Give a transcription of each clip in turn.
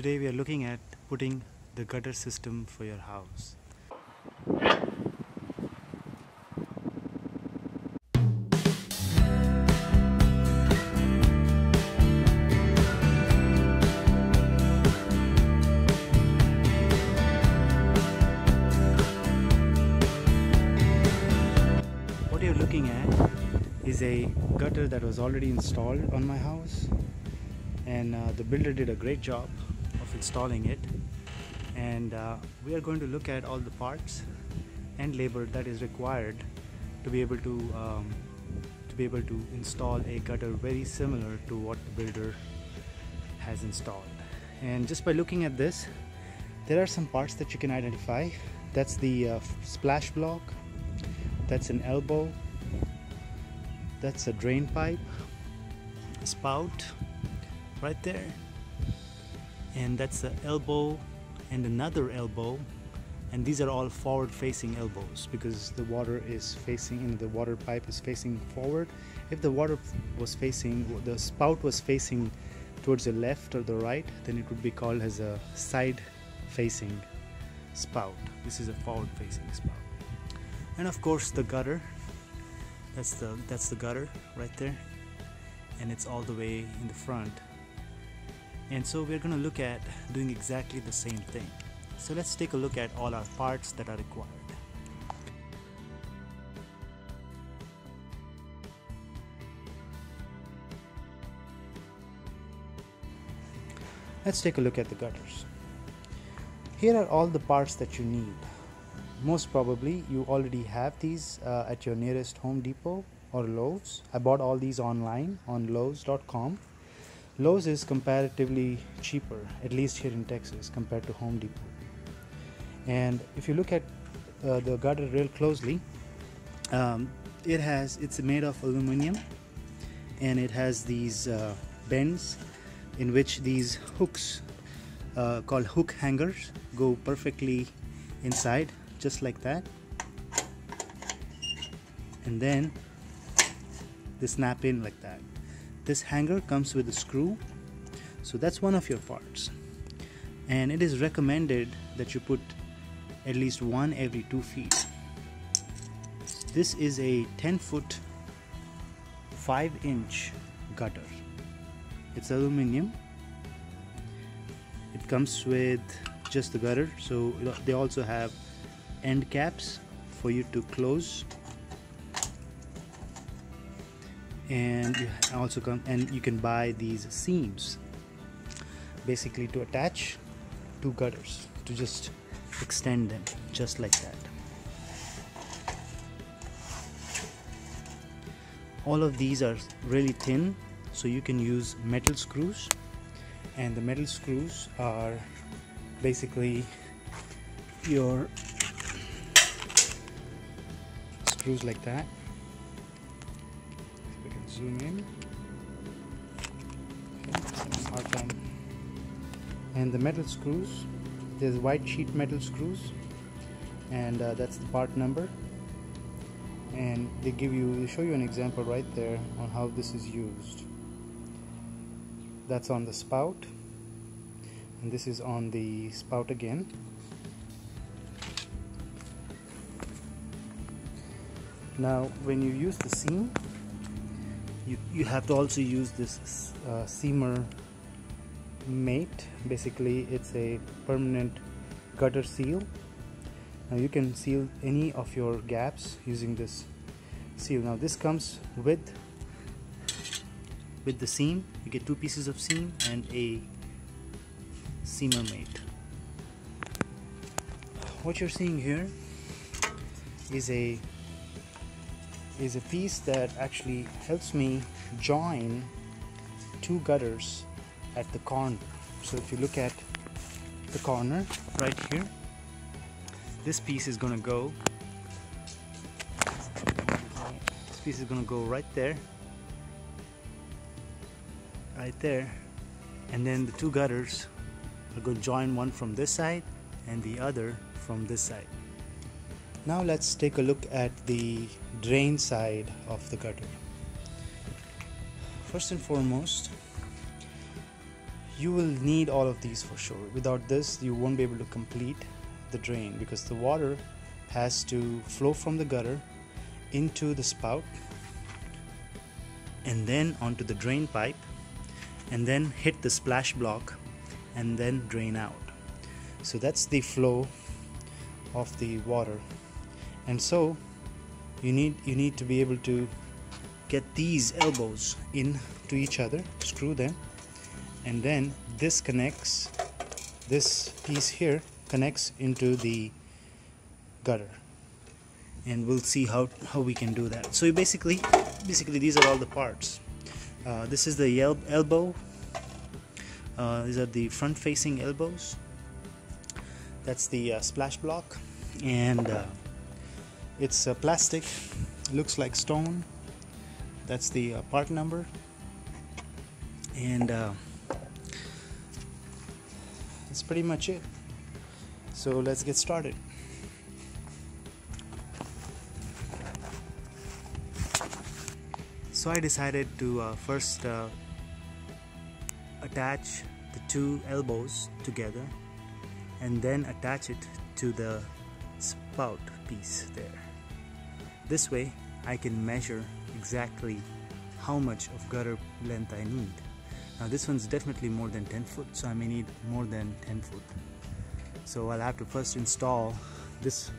Today we are looking at putting the gutter system for your house. What you're looking at is a gutter that was already installed on my house, and the builder did a great job of installing it, and we are going to look at all the parts and labor that is required to be able to install a gutter very similar to what the builder has installed. And just by looking at this, there are some parts that you can identify. That's the splash block, that's an elbow, that's a drain pipe, spout right there, and that's the elbow and another elbow, and these are all forward facing elbows because the water is facing, the water pipe is facing forward. If the water was facing, the spout was facing towards the left or the right, then it would be called as a side facing spout. This is a forward facing spout. And of course the gutter, that's the gutter right there, and it's all the way in the front. And so we're going to look at doing exactly the same thing. So let's take a look at all our parts that are required. Let's take a look at the gutters. Here are all the parts that you need. Most probably you already have these at your nearest Home Depot or Lowe's. I bought all these online on Lowe's.com. Lowe's is comparatively cheaper, at least here in Texas, compared to Home Depot. And if you look at the gutter real closely, it's made of aluminum, and it has these bends in which these hooks called hook hangers go perfectly inside, just like that, and then they snap in like that. This hanger comes with a screw, so that's one of your parts, and it is recommended that you put at least one every 2 feet. This is a 10-foot 5-inch gutter. It's aluminum. It comes with just the gutter, so they also have end caps for you to close, and you also you can buy these seams basically to attach two gutters, to just extend them just like that. All of these are really thin, so you can use metal screws, and the metal screws are basically your screws like that. If we can zoom in. Okay, hard time. And the metal screws, there's white sheet metal screws, and that's the part number. And they show you an example right there on how this is used. That's on the spout, and this is on the spout again. Now when you use the seam, you have to also use this seamer mate. Basically it's a permanent gutter seal. Now you can seal any of your gaps using this seal. Now this comes with the seam. You get 2 pieces of seam and a seamer mate. What you're seeing here is a piece that actually helps me join 2 gutters at the corner. So if you look at the corner right here, this piece is going to go right there, and then the 2 gutters are going to join, one from this side and the other from this side. Now let's take a look at the drain side of the gutter. First and foremost, you will need all of these for sure. Without this, you won't be able to complete the drain, because the water has to flow from the gutter into the spout and then onto the drain pipe and then hit the splash block and then drain out. So that's the flow of the water. And so you need to be able to get these elbows in to each other, screw them, and then this connects, this piece here connects into the gutter, and we'll see how we can do that. So basically these are all the parts. This is the elbow. These are the front facing elbows. That's the splash block, and it's plastic, looks like stone. That's the part number, and that's pretty much it. So let's get started. So I decided to first attach the two elbows together and then attach it to the spout piece there. This way I can measure exactly how much of gutter length I need. Now this one's definitely more than 10 foot, so I may need more than 10 foot. So I'll have to first install this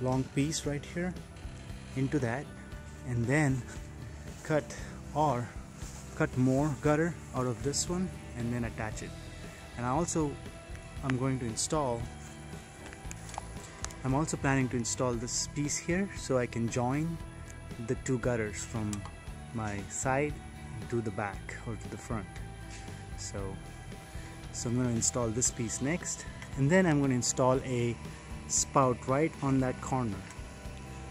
long piece right here into that, and then cut more gutter out of this one and then attach it. And I'm also planning to install this piece here so I can join the two gutters from my side to the back or to the front. So I'm going to install this piece next, and then I'm going to install a spout right on that corner.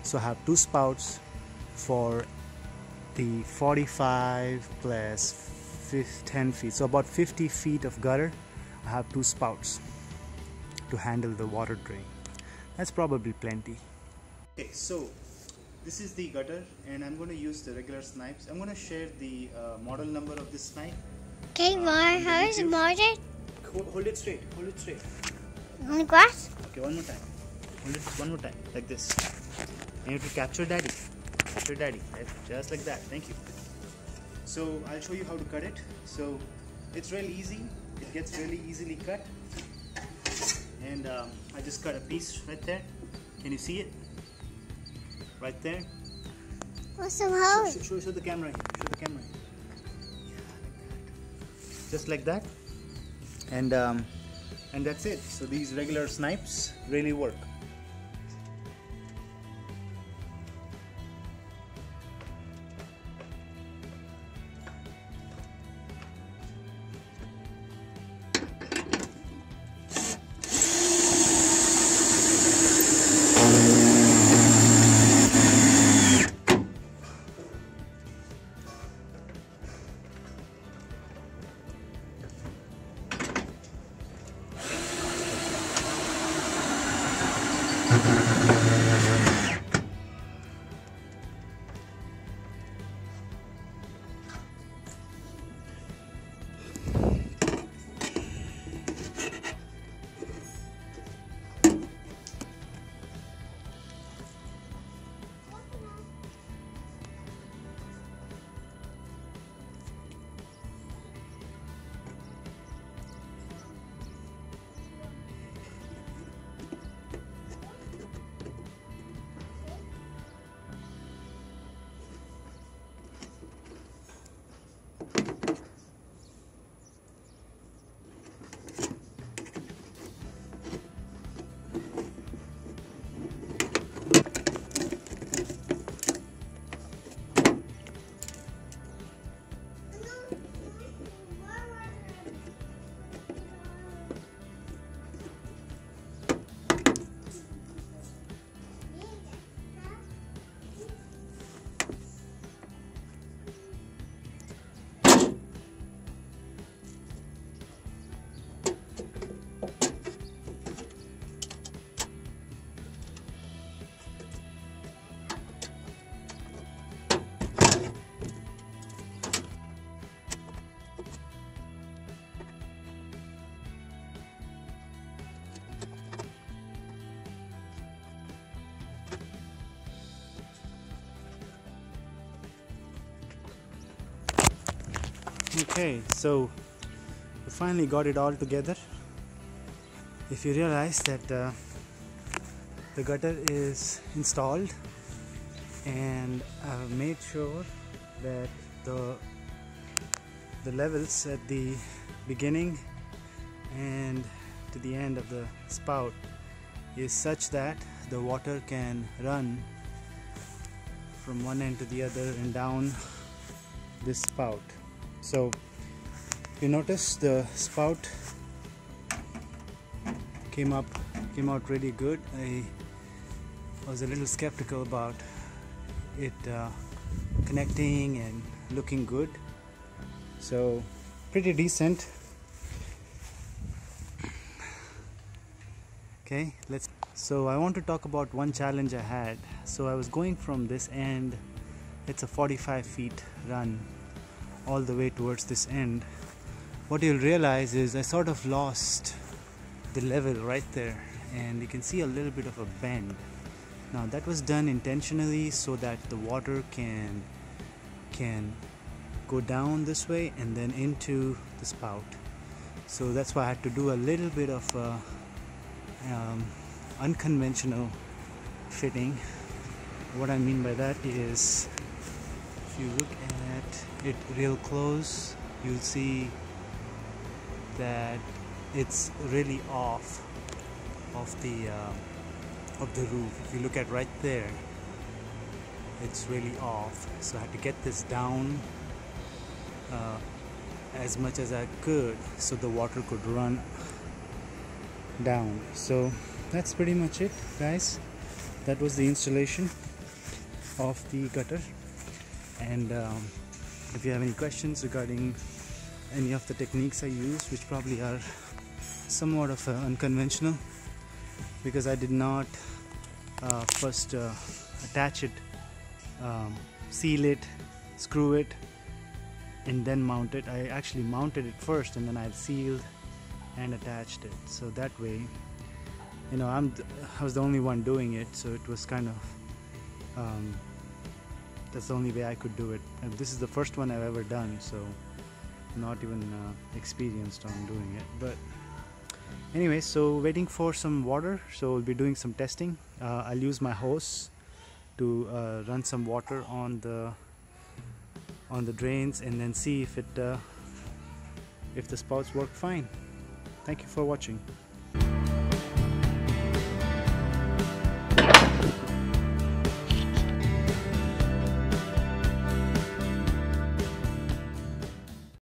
So I have two spouts for the 45 plus 10 feet, so about 50 feet of gutter. I have two spouts to handle the water drain. That's probably plenty. Okay, so this is the gutter, and I'm going to use the regular snipes. I'm going to share the model number of this snipe. Okay, how is it molded? Hold it straight, hold it straight. On the grass? Okay, one more time. Hold it one more time, like this. And you have to capture daddy. Capture daddy, right? Just like that. Thank you. So I'll show you how to cut it. So it's really easy. It gets really easily cut. And I just cut a piece right there. Can you see it? Right there. What's the hole? Show the camera here. Show the camera here. Yeah, like that. Just like that. And that's it. So these regular snipes really work. Okay, so we finally got it all together. If you realize that the gutter is installed, and I've made sure that the levels at the beginning and to the end of the spout is such that the water can run from one end to the other and down this spout. So you notice the spout came out really good. I was a little skeptical about it connecting and looking good, so pretty decent. Okay, so I want to talk about one challenge I had. So I was going from this end, it's a 45 feet run all the way towards this end. What you'll realize is I sort of lost the level right there, and you can see a little bit of a bend. Now that was done intentionally so that the water can go down this way and then into the spout. So that's why I had to do a little bit of unconventional fitting. What I mean by that is, if you look at it real close, you'll see that it's really off of the roof. If you look at right there, it's really off. So I had to get this down as much as I could so the water could run down. So that's pretty much it, guys. That was the installation of the gutter. And if you have any questions regarding any of the techniques I use, which probably are somewhat of unconventional, because I did not first attach it, seal it, screw it, and then mount it. I actually mounted it first and then I sealed and attached it. So that way, you know, I was the only one doing it, so it was kind of that's the only way I could do it. And this is the first one I've ever done, so not even experienced on doing it. But anyway, so waiting for some water, so we'll be doing some testing. I'll use my hose to run some water on the drains and then see if the spouts work fine. Thank you for watching.